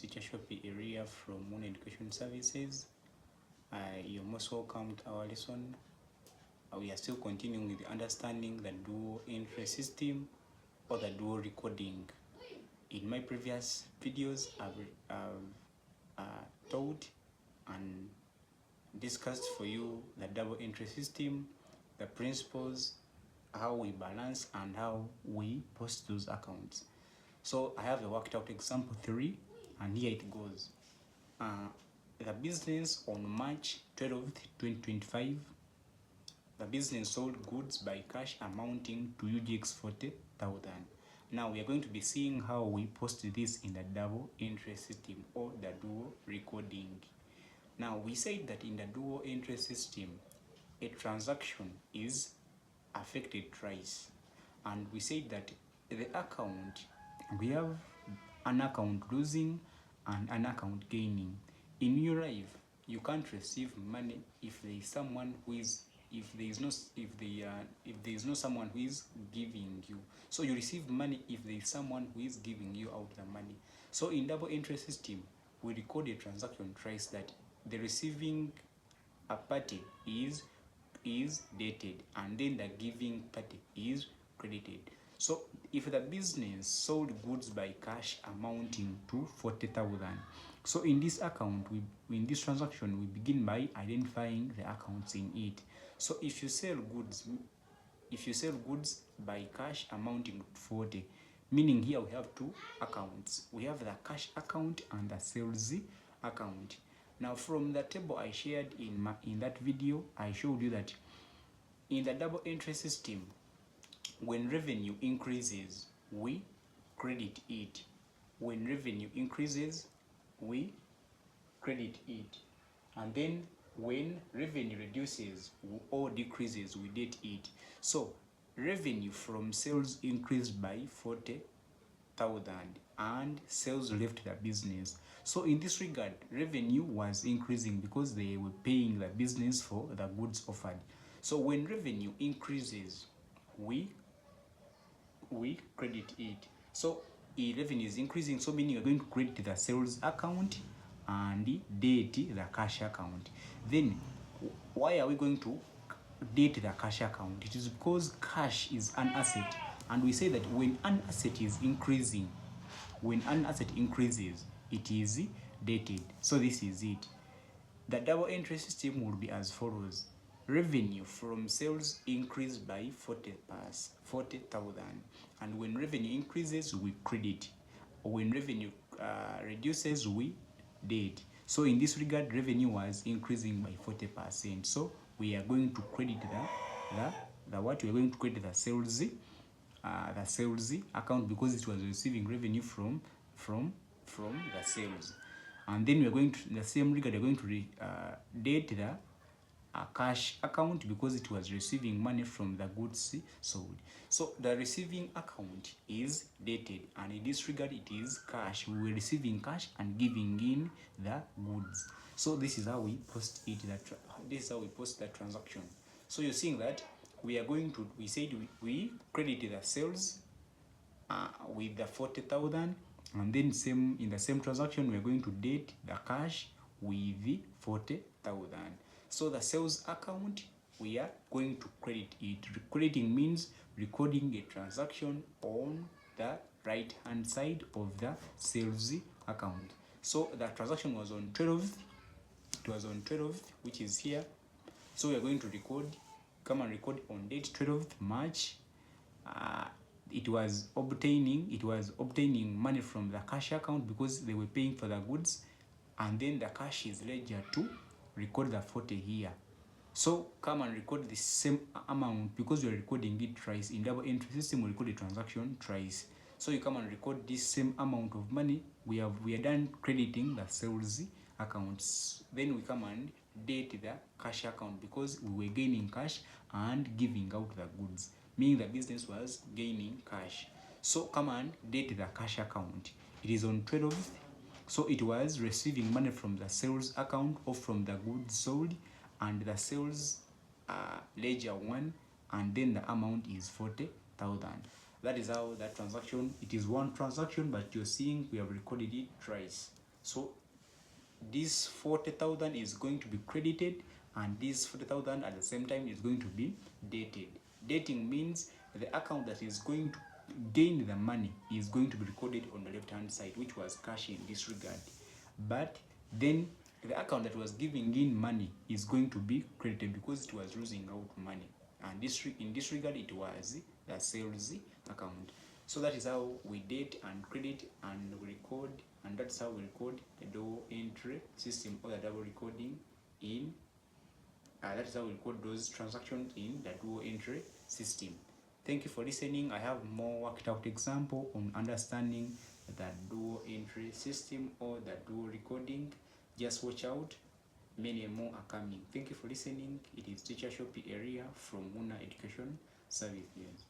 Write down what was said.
teacher Shoppi Eria from Moon Education Services. You're most welcome to our lesson. We are still continuing with understanding the dual entry system or the dual recording. In my previous videos, I've taught and discussed for you the double entry system, the principles, how we balance, and how we post those accounts. So I have a worked out example 3, and here it goes. The business on March 12th, 2025, the business sold goods by cash amounting to UGX 40,000. Now we are going to be seeing how we post this in the double entry system or the dual recording. Now we said that in the dual entry system, a transaction is affected twice, and we said that the account, we have an account losing and an account gaining. In your life, you can't receive money if there is someone who is if there is no someone who is giving you. So you receive money if there is someone who is giving you out the money. So in double entry system, we record a transaction twice, that the receiving party is dated and then the giving party is credited. So if the business sold goods by cash amounting to 40,000, so in this account, in this transaction, we begin by identifying the accounts in it. So if you sell goods by cash amounting to 40, meaning here we have two accounts. We have the cash account and the sales account. Now from the table I shared in that video, I showed you that in the double entry system, when revenue increases, we credit it. When revenue increases, we credit it. And then when revenue reduces or decreases, we debit it. So revenue from sales increased by 40,000 and sales left the business. So in this regard, revenue was increasing because they were paying the business for the goods offered. So when revenue increases, we credit it. So revenue is increasing, so meaning you're going to credit the sales account and debit the cash account. Then why are we going to debit the cash account? It is because cash is an asset, and we say that when an asset is increasing, when an asset increases, it is dated. So this is it. The double entry system will be as follows. Revenue from sales increased by 40,000, and when revenue increases, we credit. When revenue reduces, we debit. So in this regard, revenue was increasing by 40%. So we are going to credit we are going to credit the sales account because it was receiving revenue from the sales. And then we are going to, in the same regard, we are going to debit the cash account because it was receiving money from the goods sold. So the receiving account is dated, and in this regard it is cash. We were receiving cash and giving in the goods. So this is how we post it. This is how we post the transaction. So you're seeing that we are going to, we said we credited the sales with the 40,000, and then in the same transaction we are going to date the cash with the 40,000. So the sales account, we are going to credit it. Crediting means recording a transaction on the right hand side of the sales account. So the transaction was on 12th. It was on 12th, which is here. So we are going to come and record on date 12th March. It was obtaining money from the cash account because they were paying for the goods, and then the cash is ledger to record the 40 here. So come and record the same amount because we are recording it twice. In double entry system, we record the transaction twice. So you come and record this same amount of money. We are done crediting the sales accounts. Then we come and date the cash account because we were gaining cash and giving out the goods, meaning the business was gaining cash. So come and date the cash account. It is on 12th. So it was receiving money from the sales account or from the goods sold, and the sales ledger 1, and then the amount is 40,000. That is how that transaction, it is one transaction, but you're seeing we have recorded it twice. So this 40,000 is going to be credited, and this 40,000 at the same time is going to be dated. Dating means the account that is going to gain the money is going to be recorded on the left hand side, which was cash in this regard, but then the account that was giving in money is going to be credited because it was losing out money, and this in this regard it was the sales account. So that is how we date and credit and we record, and that's how we record the double entry system, or the double recording in that is how we record those transactions in the dual entry system. Thank you for listening. I have more worked out example on understanding the dual entry system or the dual recording. Just watch out, many more are coming. Thank you for listening. It is teacher Shoppi Eria from Muna Education Services.